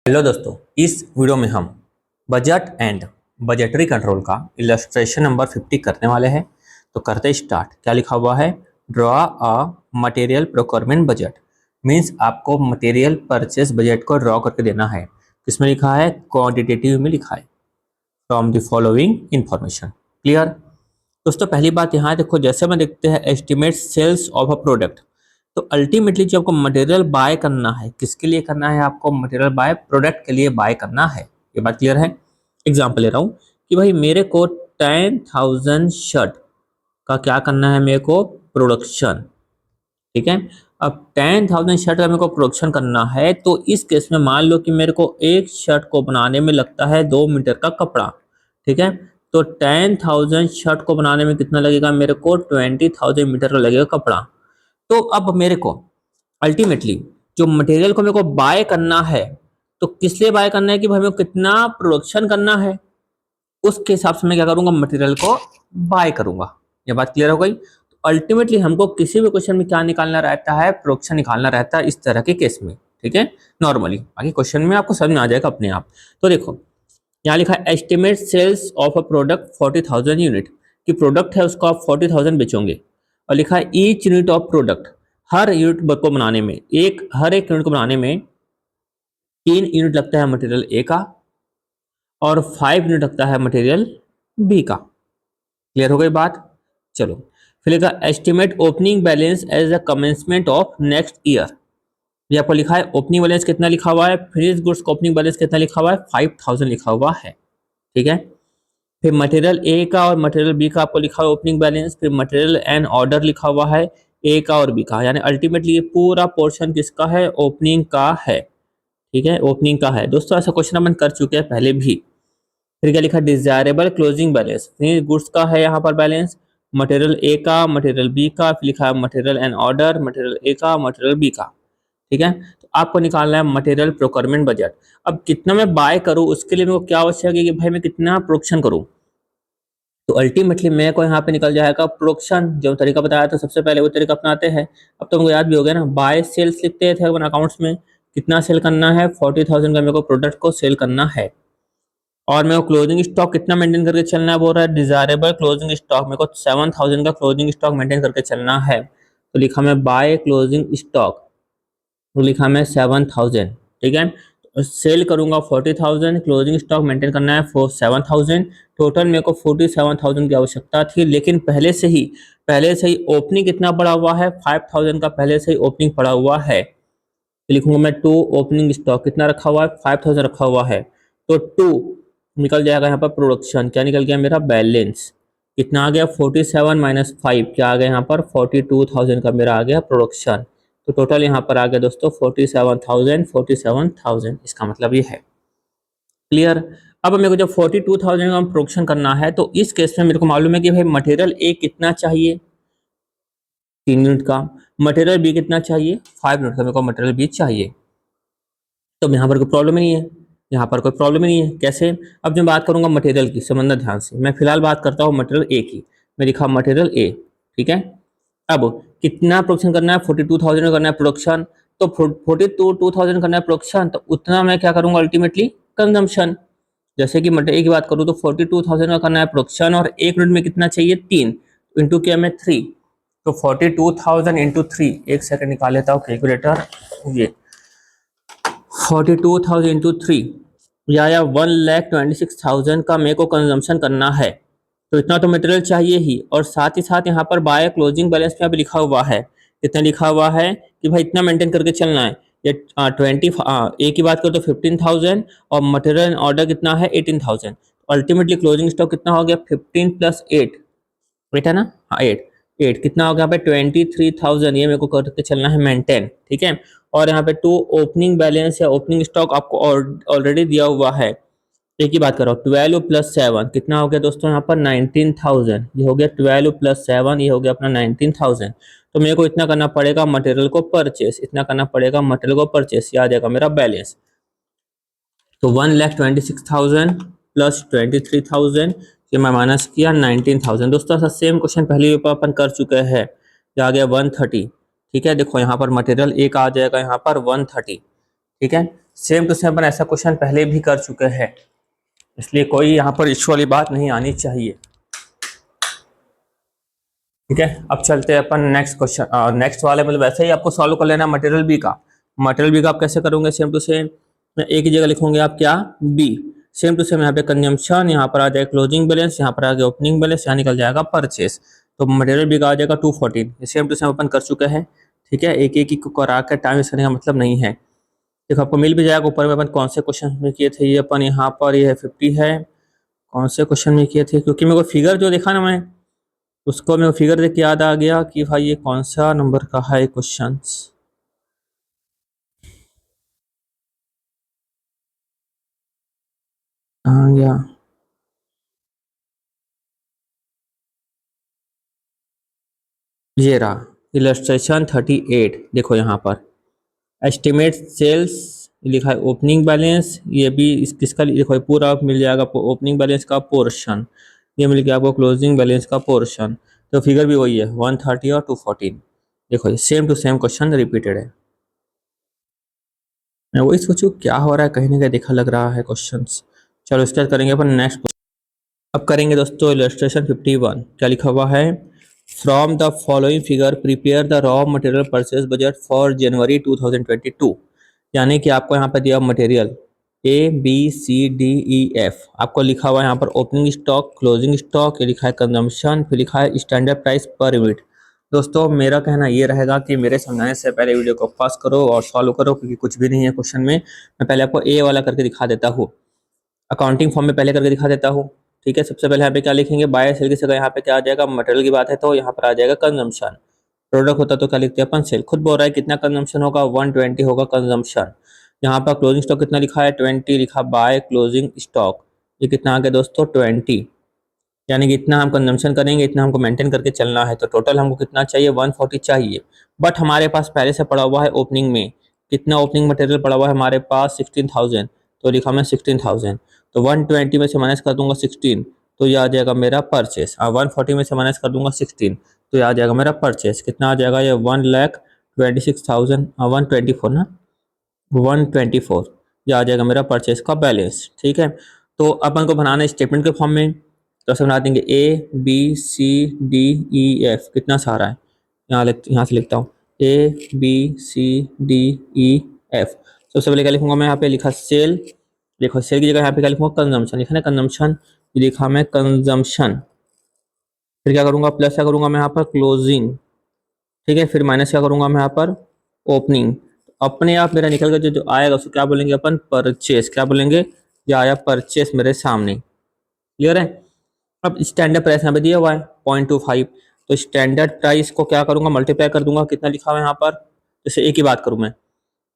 Hello दोस्तों, इस video में हम बजट एंड बजटरी कंट्रोल का इलस्ट्रेशन नंबर 50 करने वाले हैं। तो करते स्टार्ट। क्या लिखा हुआ है? Draw a material procurement budget. Means आपको मटेरियल परचेस बजट को ड्रॉ करके देना है। किसमें लिखा है? क्वांटिटेटिव में लिखा है। From the following information. Clear दोस्तों? पहली बात यहाँ देखो, जैसे हम देखते हैं estimate sales of a product. तो अल्टीमेटली जो आपको मटेरियल बाय करना है, किसके लिए करना है? आपको मटेरियल बाय प्रोडक्ट के लिए बाय करना है। ये बात क्लियर है? एग्जांपल ले रहा हूँ कि भाई मेरे को 10,000 शर्ट का क्या करना है? मेरे को प्रोडक्शन। ठीक है, अब 10,000 शर्ट का मेरे को प्रोडक्शन करना है, तो इस केस में मान लो कि मेरे को एक शर्ट को बनाने में लगता है 2 मीटर का कपड़ा। ठीक है, तो 10,000 शर्ट को बनाने में कितना लगेगा? मेरे को 20,000 मीटर का लगेगा कपड़ा। तो अब मेरे को अल्टीमेटली जो मटेरियल को मेरे को बाय करना है, तो किस लिए बाय करना है कि भाई मेरे को कितना प्रोडक्शन करना है, उसके हिसाब से मैं क्या करूंगा? मटेरियल को बाय करूंगा। ये बात क्लियर हो गई? तो अल्टीमेटली हमको किसी भी क्वेश्चन में क्या निकालना रहता है? प्रोडक्शन निकालना रहता है इस तरह के केस में। ठीक है, नॉर्मली बाकी क्वेश्चन में आपको समझ में आ जाएगा अपने आप। तो देखो यहाँ लिखा है estimate sales of a product 40,000 unit, कि प्रोडक्ट है उसको आप 40,000 बेचोगे। और लिखा है ईच यूनिट ऑफ प्रोडक्ट, हर यूनिट को बनाने में हर एक यूनिट को बनाने में 3 यूनिट लगता है मटेरियल ए का, और 5 यूनिट लगता है मटेरियल बी का। क्लियर हो गई बात? चलो फिर लिखा estimate opening balance as the commencement of next year. ये आपको लिखा है ओपनिंग बैलेंस कितना लिखा हुआ है, फिनिश गुड्स का ओपनिंग बैलेंस कितना लिखा हुआ है? 5,000 लिखा हुआ है। ठीक है, फिर मटेरियल ए का और मटेरियल बी का आपको लिखा हुआ ओपनिंग बैलेंस, फिर मटेरियल एंड ऑर्डर लिखा हुआ है ए का और बी का, यानी अल्टीमेटली ये पूरा पोर्शन किसका है? ओपनिंग का है। ठीक है, ओपनिंग का है। दोस्तों ऐसा क्वेश्चन अपन कर चुके हैं पहले भी। फिर क्या लिखा? डिजायरेबल क्लोजिंग बैलेंस, गुड्स का है यहाँ पर बैलेंस, मटेरियल ए का, मटेरियल बी का, फिर लिखा है material and order, material A का, मटेरियल बी का। ठीक है, तो आपको निकालना है मटेरियल प्रोक्योरमेंट बजट। अब कितना मैं बाय करूँ, उसके लिए मेरे को क्या आवश्यक है कि भाई मैं कितना प्रोडक्शन करूँ। तो अल्टीमेटली मेरे को यहाँ पे निकल जाएगा प्रोडक्शन। जो तरीका बताया था सबसे पहले वो तरीका अपनाते हैं। अब तो मुझे याद भी हो गया ना, बाय सेल्स लिखते थे अपन अकाउंट्स में। कितना सेल करना है? 40,000 का मेरे को प्रोडक्ट को सेल करना है। और मेरे को क्लोजिंग स्टॉक कितना मेंटेन करके चलना है? बोल रहा है डिजायरेबल क्लोजिंग स्टॉक, मेरे को 7,000 का क्लोजिंग स्टॉक मेंटेन करके चलना है। तो लिखा मैं बाय क्लोजिंग स्टॉक, तो लिखा मैं 7,000। ठीक है, सेल करूंगा 40,000, क्लोजिंग स्टॉक मेंटेन करना है 7,000। टोटल मेरे को 47,000 की आवश्यकता थी, लेकिन पहले से ही ओपनिंग कितना पड़ा हुआ है? 5,000 का पहले से ही ओपनिंग पड़ा हुआ है। तो लिखूंगा मैं 2 ओपनिंग स्टॉक कितना रखा हुआ है? 5,000 रखा हुआ है। तो 2 निकल जाएगा यहाँ पर प्रोडक्शन। क्या निकल गया मेरा? बैलेंस। कितना आ गया? 47 माइनस 5 क्या आ गया यहाँ पर? 42,000 का मेरा आ गया प्रोडक्शन। तो टोटल यहाँ पर आ गया दोस्तों 47,000। इसका मतलब ये है। क्लियर? अब मेरे को जब 42,000 का प्रोडक्शन करना है, तो इस केस में मेरे को मालूम है कि भाई मटेरियल ए कितना चाहिए? 3 यूनिट का। मटेरियल बी कितना चाहिए? 5 यूनिट का मेरे को मटेरियल बी चाहिए। तो यहाँ पर कोई प्रॉब्लम ही नहीं है। यहाँ पर कोई प्रॉब्लम ही नहीं है। कैसे? अब मैं बात करूंगा मटेरियल की, समझना ध्यान से। मैं फिलहाल बात करता हूँ मटेरियल ए की। मैं लिखा मटेरियल ए। ठीक है, अब कितना प्रोडक्शन करना है? 42,000 करना है प्रोडक्शन। तो 42,000 करना है प्रोडक्शन, तो उतना मैं क्या करूंगा अल्टीमेटली? कंजम्पशन। जैसे कि मटेरियल की बात करूँ तो 42,000 का करना है प्रोडक्शन, और एक यूनिट में कितना चाहिए? 3 इंटू किया मैं 3। तो 42,000 इंटू 3, एक सेकंड निकाल लेता हूँ कैलकुलेटर। ये 42,000 इंटू 3 या 1,26,000 का मेरे को कंजम्पशन करना है। तो इतना तो मटेरियल चाहिए ही, और साथ ही साथ यहाँ पर बाय क्लोजिंग बैलेंस में अभी लिखा हुआ है। कितना लिखा हुआ है कि भाई इतना मेंटेन करके चलना है। ये 20 ए की बात करो तो 15,000, और मटेरियल ऑर्डर कितना है? 18,000। अल्टीमेटली क्लोजिंग स्टॉक कितना हो गया? 15 प्लस 8, 8 है ना? हाँ 8 कितना हो गया यहाँ पे? 23,000। ये मेरे को करके चलना है मेंटेन। ठीक है, और यहाँ पे 2 ओपनिंग बैलेंस या ओपनिंग स्टॉक आपको ऑलरेडी दिया हुआ है। एक ही बात करो, 12 प्लस 7 कितना हो गया दोस्तों? यहाँ पर 19,000। ये हो गया 12 प्लस 7, ये हो गया अपना 19,000। तो मेरे को इतना करना पड़ेगा मटेरियल को परचेस, इतना करना पड़ेगा मटेरियल को परचेस। ये आ जाएगा मेरा बैलेंस। तो 1,26,000 प्लस 23,000, ये मैं माइनस किया 19,000। दोस्तों ऐसा सेम क्वेश्चन पहले भी अपन कर चुके हैं। ये आ गया 130। ठीक है, देखो यहाँ पर मटेरियल एक आ जाएगा यहाँ पर 130। ठीक है, सेम टू सेम अपन ऐसा क्वेश्चन पहले भी कर चुके हैं, इसलिए कोई यहाँ पर इश्यू वाली बात नहीं आनी चाहिए। ठीक है, अब चलते हैं अपन नेक्स्ट क्वेश्चन, नेक्स्ट वाले मतलब वैसे ही आपको सॉल्व कर लेना मटेरियल बी का। मटेरियल बी का आप कैसे करोगे, सेम टू सेम एक ही जगह लिखोगे आप क्या, बी। सेम टू सेम यहाँ पे कंजम्पशन, यहाँ पर आ जाएगा क्लोजिंग बैलेंस, यहाँ पर आ गया ओपनिंग बैलेंस, यहाँ निकल जाएगा परचेस। तो मटेरियल बी का आ जाएगा 214। सेम टू सेम अपन कर चुके हैं। ठीक है, एक एक को करा के टाइम वेस्ट करने का मतलब नहीं है। देखो आपको मिल भी जाएगा ऊपर में अपन कौन से क्वेश्चन में किए थे। ये अपन यहाँ पर ये 50 है, कौन से क्वेश्चन में किए थे, क्योंकि मेरे को फिगर जो देखा ना मैं, उसको मेरे को फिगर देख के याद आ गया कि भाई ये कौन सा नंबर का है क्वेश्चन। आ गया, ये रहा इलस्ट्रेशन 38। देखो यहाँ पर एस्टिमेट सेल्स लिखा है, ओपनिंग बैलेंस, ये भी किसका देखो ये पूरा मिल जाएगा, ओपनिंग बैलेंस का पोर्शन, ये मिल गया आपको क्लोजिंग बैलेंस का पोर्शन। तो फिगर भी वही है 130 और 214। देखो ये same to same question repeated है। मैं वही सोचूं क्या हो रहा है, कहीं ना कहीं देखा लग रहा है क्वेश्चंस। चलो स्टार्ट करेंगे अपन नेक्स्ट। अब करेंगे दोस्तों इलस्ट्रेशन 51। क्या लिखा हुआ है, from the following figure prepare the raw material purchase budget for January 2022। यानी कि आपको यहाँ पर दिया मटेरियल ABCDEF, आपको लिखा हुआ है यहाँ पर ओपनिंग स्टॉक, क्लोजिंग स्टॉक, ये लिखा है कंजम्पशन, फिर लिखा है स्टैंडर्ड प्राइस पर यूनिट। दोस्तों मेरा कहना ये रहेगा कि मेरे समझाने से पहले वीडियो को पॉज करो और सॉल्व करो, क्योंकि कुछ भी नहीं है क्वेश्चन में। मैं पहले आपको ए वाला करके दिखा देता हूँ, अकाउंटिंग फॉर्म में पहले करके दिखा देता हूँ। ठीक है, सबसे पहले यहाँ पे क्या लिखेंगे, बाय सेल की जगह यहाँ पे क्या आ जाएगा, मटेरियल की बात है तो यहाँ पर आ जाएगा कंजम्पशन। प्रोडक्ट होता तो क्या लिखते हैं अपन, सेल। खुद बोल रहा है कितना कंजम्पशन होगा, 120 होगा कंजम्पशन। यहाँ पर क्लोजिंग स्टॉक कितना लिखा है, 20 लिखा, बाय क्लोजिंग स्टॉक ये कितना आ गया दोस्तों, 20। यानी कि इतना हम कंजम्पशन करेंगे, इतना हमको मेंटेन करके चलना है, तो टोटल हमको कितना चाहिए, 140 चाहिए। बट हमारे पास पहले से पड़ा हुआ है ओपनिंग में, कितना ओपनिंग मटेरियल पड़ा हुआ है हमारे पास, 16,000। तो लिखा मैं 16,000, तो 120 में से माइनस कर दूंगा 16, तो ये आ जाएगा मेरा परचेस। 140 में से माइनस कर दूंगा 16, तो ये आ जाएगा मेरा परचेस। कितना आ जाएगा ये, 1,26,000, 124 ना, 124, ये आ जाएगा मेरा परचेस का बैलेंस। ठीक है, तो अपन को बनाना है स्टेटमेंट के फॉर्म में, तो ऐसे बना देंगे ABCDEF, कितना सारा है, यहाँ से लिखता हूँ ABCDEF। सबसे पहले क्या लिखूंगा मैं, यहाँ पे लिखा सेल, देखो सेल की जगह यहाँ पे क्या लिखूंगा, कंजम्पशन, लिखा ना कंजम्पशन, लिखा मैं कंजम्पशन। फिर क्या करूंगा, प्लस क्या करूंगा मैं यहाँ पर, क्लोजिंग। ठीक है, फिर माइनस क्या करूंगा मैं यहाँ पर, ओपनिंग। अपने आप मेरा निकल कर जो आएगा उसको क्या बोलेंगे अपन, परचेस। क्या बोलेंगे, ये आया परचेस मेरे सामने। क्लियर है। अब स्टैंडर्ड प्राइस यहाँ पे दिया हुआ है 0.25, तो स्टैंडर्ड प्राइस को क्या करूंगा, मल्टीप्लाई कर दूंगा, कितना लिखा हुआ है यहाँ पर, जैसे एक ही बात करूँ मैं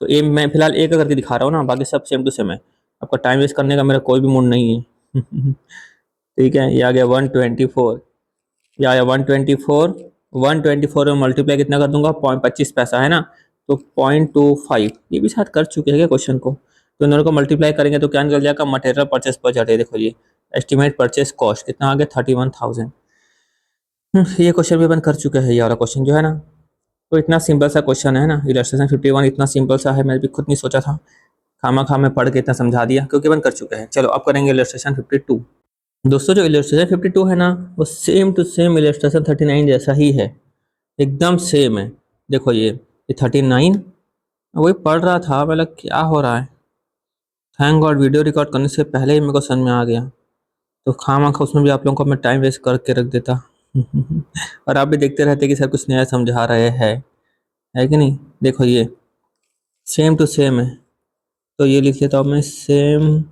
तो ए, मैं फिलहाल एक करके दिखा रहा हूँ ना, बाकी सब सेम टू सेम है। आपका टाइम वेस्ट करने का मेरा कोई भी मूड नहीं है। ठीक है, ये आ गया 124, ये आया 124। 124 में मल्टीप्लाई कितना कर दूंगा, 0.25 पैसा है ना, तो 0.25। ये भी साथ कर चुके हैं क्वेश्चन को, तो इन दोनों को मल्टीप्लाई करेंगे तो क्या निकल जाएगा, मटेरियल परचेस बजट है। देखो ये एस्टिमेट परचेस कॉस्ट कितना आ गया, 31,000। ये क्वेश्चन भी अपन कर चुके हैं, ये वाला क्वेश्चन जो है ना। तो इतना सिंपल सा क्वेश्चन है ना, इलस्ट्रेशन 51 इतना सिंपल सा है, मैं भी खुद नहीं सोचा था, खामा खा में पढ़ के इतना समझा दिया, क्योंकि अपन कर चुके हैं। चलो अब करेंगे इलस्ट्रेशन 52। दोस्तों जो इलस्ट्रेशन 52 है ना, वो सेम टू सेम इलस्ट्रेशन 39 जैसा ही है, एकदम सेम है। देखो ये 39, वही पढ़ रहा था मैं, क्या हो रहा है। थैंक गॉड वीडियो रिकॉर्ड करने से पहले ही मेरे को समझ में आ गया, तो खामा खा उसमें भी आप लोगों को मैं टाइम वेस्ट करके रख देता। और आप भी देखते रहते कि सर कुछ नया समझा रहे हैं, है कि नहीं। देखो ये सेम टू सेम है, तो ये लिख लेता हूँ मैं, सेम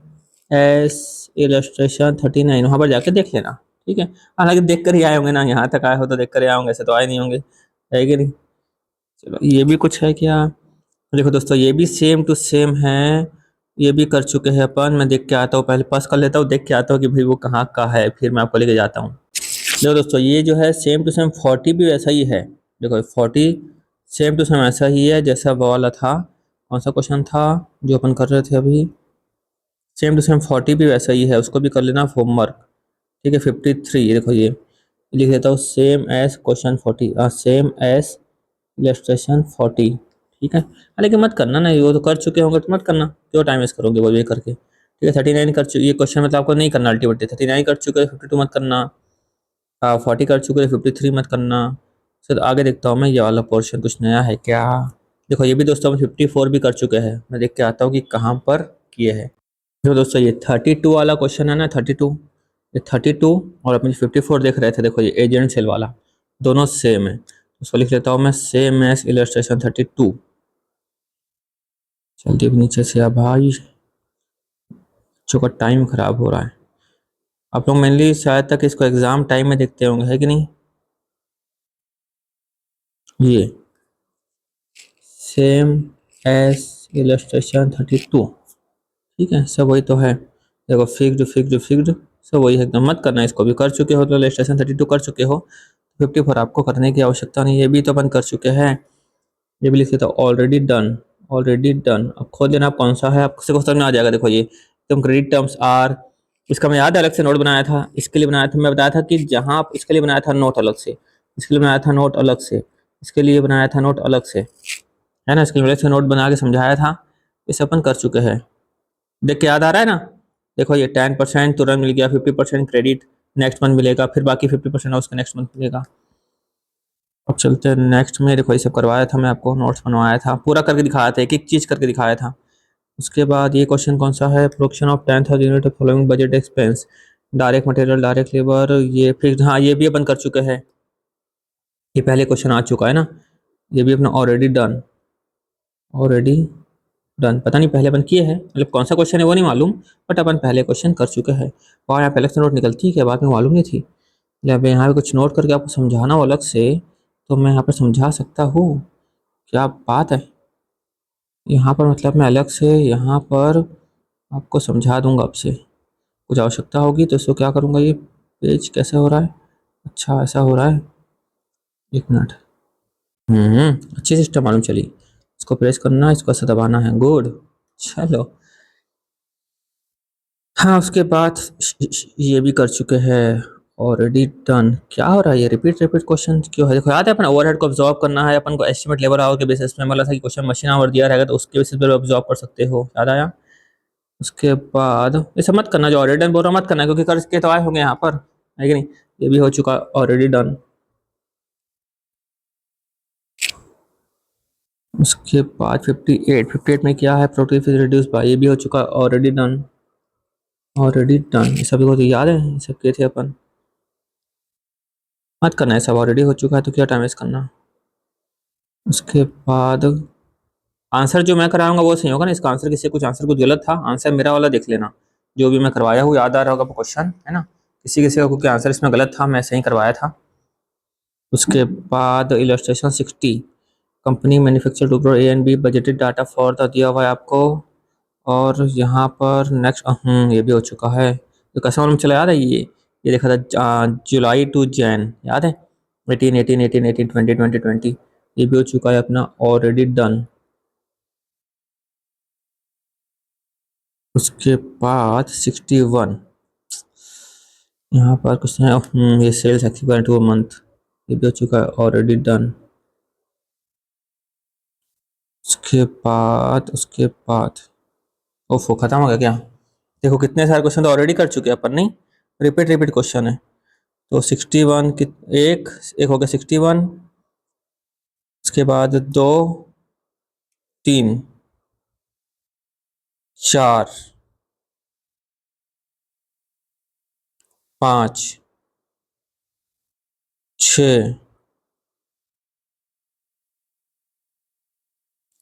एस इलस्ट्रेशन 39, वहाँ पर जाके देख लेना। ठीक है, हालांकि देख कर ही आए होंगे ना, यहाँ तक आए हो तो देख कर ही आए होंगे, ऐसे तो आए नहीं होंगे, है कि नहीं। चलो ये भी कुछ है क्या, देखो दोस्तों ये भी सेम टू सेम है, ये भी कर चुके हैं अपन। मैं देख के आता हूँ, पहले पास कर लेता हूँ, देख के आता हूँ कि भाई वो कहाँ का है, फिर मैं आपको लेके जाता हूँ। देखो दोस्तों ये जो है सेम टू सेम 40 भी वैसा ही है। देखो 40 सेम टू सेम ऐसा ही है जैसा वो वाला था। कौन सा क्वेश्चन था जो अपन कर रहे थे अभी, सेम टू सेम 40 भी वैसा ही है, उसको भी कर लेना होमवर्क। ठीक है, 53 देखो ये लिख देता हूँ, same as question 40, same as illustration 40। ठीक है। लेकिन मत करना ना, वो तो कर चुके होंगे तो मत करना, क्यों टाइम वेस्ट करोगे वो ये करके। ठीक है, 39 कर चुके, ये क्वेश्चन मतलब आपको नहीं करना अल्टीमेटली। 39 कर चुके हो 52 मत करना, 40 कर चुके हो 53 मत करना। सर आगे देखता हूँ मैं, ये वाला पोर्शन कुछ नया है क्या। देखो ये भी दोस्तों हम 54 भी कर चुके हैं, मैं देख के आता हूँ कि कहाँ पर किए हैं। जो दोस्तों ये 32 वाला क्वेश्चन है ना, 32, ये 32 और अपनी 54 देख रहे थे, देखो ये एजेंट सेल वाला दोनों सेम है, तो उसको लिख लेता हूँ मैं, सेम एज इलस्ट्रेशन 32। जल्दी अब नीचे से आ भाई, बच्चों का टाइम खराब हो रहा है। आप लोग मेनली शायद तक इसको एग्जाम टाइम में देखते होंगे, है कि नहीं। ये सेम एज इलस्ट्रेशन 32, ठीक है, सब वही तो है। देखो फिक्स्ड फिक्स्ड फिक्स्ड सब वही है एकदम, मत करना। इसको भी कर चुके हो तो इलस्ट्रेशन 32 कर चुके हो, 54 आपको करने की आवश्यकता नहीं है, ये भी तो अपन कर चुके हैं। ये भी लिख देता हूँ ऑलरेडी डन, ऑलरेडी डन। अब खोज लेना आप कौन सा है, आपसे को समझ में आ जाएगा। देखो ये एकदम क्रेडिट टर्म्स आर, इसका मैं याद है अलग से नोट बनाया था, इसके लिए बनाया था, मैं बताया था कि जहाँ इसके लिए बनाया था नोट अलग से, इसके लिए बनाया था नोट अलग से, इसके लिए बनाया था नोट अलग से, है ना, इसके लिए अलग से नोट बना के समझाया था। इसे अपन कर चुके हैं, देख के याद आ रहा है ना। देखो ये 10% तुरंत मिल गया, 50% क्रेडिट नेक्स्ट मंथ मिलेगा, फिर बाकी 50% उसका नेक्स्ट मंथ मिलेगा। अब चलते हैं नेक्स्ट में। देखो ये सब करवाया था मैं आपको, नोट्स बनवाया था, पूरा करके दिखाया था, एक एक चीज करके दिखाया था। उसके बाद ये क्वेश्चन कौन सा है, production of 10,000 unit following budget expense, direct material direct labour, ये फिक्स, हाँ ये भी अपन कर चुके हैं, ये पहले क्वेश्चन आ चुका है ना, ये भी अपना ऑलरेडी डन, ऑलरेडी डन। पता नहीं पहले अपन किए हैं, मतलब कौन सा क्वेश्चन है वो नहीं मालूम, बट अपन पहले क्वेश्चन कर चुके हैं। और यहाँ पहले से नोट निकलती है बाद में मालूम नहीं थी, अब यहाँ पे कुछ नोट करके आपको समझाना हो अलग से, तो मैं यहाँ पर समझा सकता हूँ, क्या बात है। यहाँ पर मतलब मैं अलग से यहाँ पर आपको समझा दूंगा आपसे, कुछ आवश्यकता होगी तो इसको क्या करूँगा, ये पेज कैसे हो रहा है, अच्छा ऐसा हो रहा है, एक मिनट। अच्छी सिस्टम मालूम चली, इसको प्रेस करना, इसको ऐसा दबाना है, गुड। चलो हाँ, उसके बाद ये भी कर चुके हैं, ऑलरेडी डन। क्या हो रहा है ये, रिपीट रिपीट क्वेश्चन क्यों है। देखो याद है अपन ओवरहेड को ऑब्जॉर्व करना है, अपन को एस्टिमेट लेबर आवर के बेसिस में, मतलब था कि क्वेश्चन मशीन आवर दिया रहेगा तो उसके बेसिस पर ऑब्जॉर्व कर सकते हो, याद आया। उसके बाद ऐसा मत करना, जो ऑलरेडी डन बोल रहा हूं मत करना, क्योंकि कर्ज के तो आए होंगे यहाँ पर, है कि नहीं। ये भी हो चुका ऑलरेडी डन। उसके बाद 58 में क्या है, प्रोडक्टिविटी रिड्यूस बाय, ये भी हो चुका ऑलरेडी डन, ऑलरेडी डन। ये सभी को तो याद है, ये सब किए थे अपन, मत करना है, सब ऑलरेडी हो चुका है तो क्या टाइम वेस्ट करना। उसके बाद आंसर जो मैं कराऊंगा वो सही होगा ना, इसका आंसर किसी कुछ आंसर कुछ गलत था, आंसर मेरा वाला देख लेना, जो भी मैं करवाया हूँ याद आ रहा होगा क्वेश्चन, है ना। किसी किसी का क्योंकि आंसर इसमें गलत था, मैं सही करवाया था। उसके बाद illustration 60, company manufacture two A and B, budgeted data for the दिया हुआ है आपको। और यहाँ पर नेक्स्ट, ये भी हो चुका है, तो कैसे मालूम चला, याद है ये लिखा था जुलाई टू जैन, याद है, 18 20 20 20, ये भी हो चुका है अपना ऑलरेडी डन। उसके बाद 61, यहाँ पर कुछ है, ये सेल्स एक्टिव टू मंथ, ये भी हो चुका है ऑलरेडी डन। उसके बाद ओफो खत्म हो गया क्या। देखो कितने सारे क्वेश्चन तो ऑलरेडी कर चुके हैं अपन, नहीं रिपीट रिपीट क्वेश्चन है। तो 61 कि एक एक हो गया 61, उसके बाद 2 3 4 5 6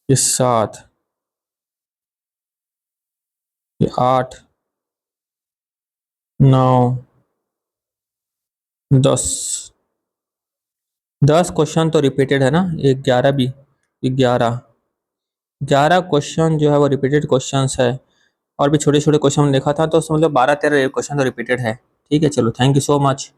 ये 7 ये 8 9 10, 10 क्वेश्चन तो रिपीटेड है ना, ये 11 भी, ये 11 क्वेश्चन जो है वो रिपीटेड क्वेश्चंस है। और भी छोटे छोटे क्वेश्चन देखा था तो उसमें मतलब 12 13 क्वेश्चन तो रिपीटेड है। ठीक है, चलो थैंक यू सो मच।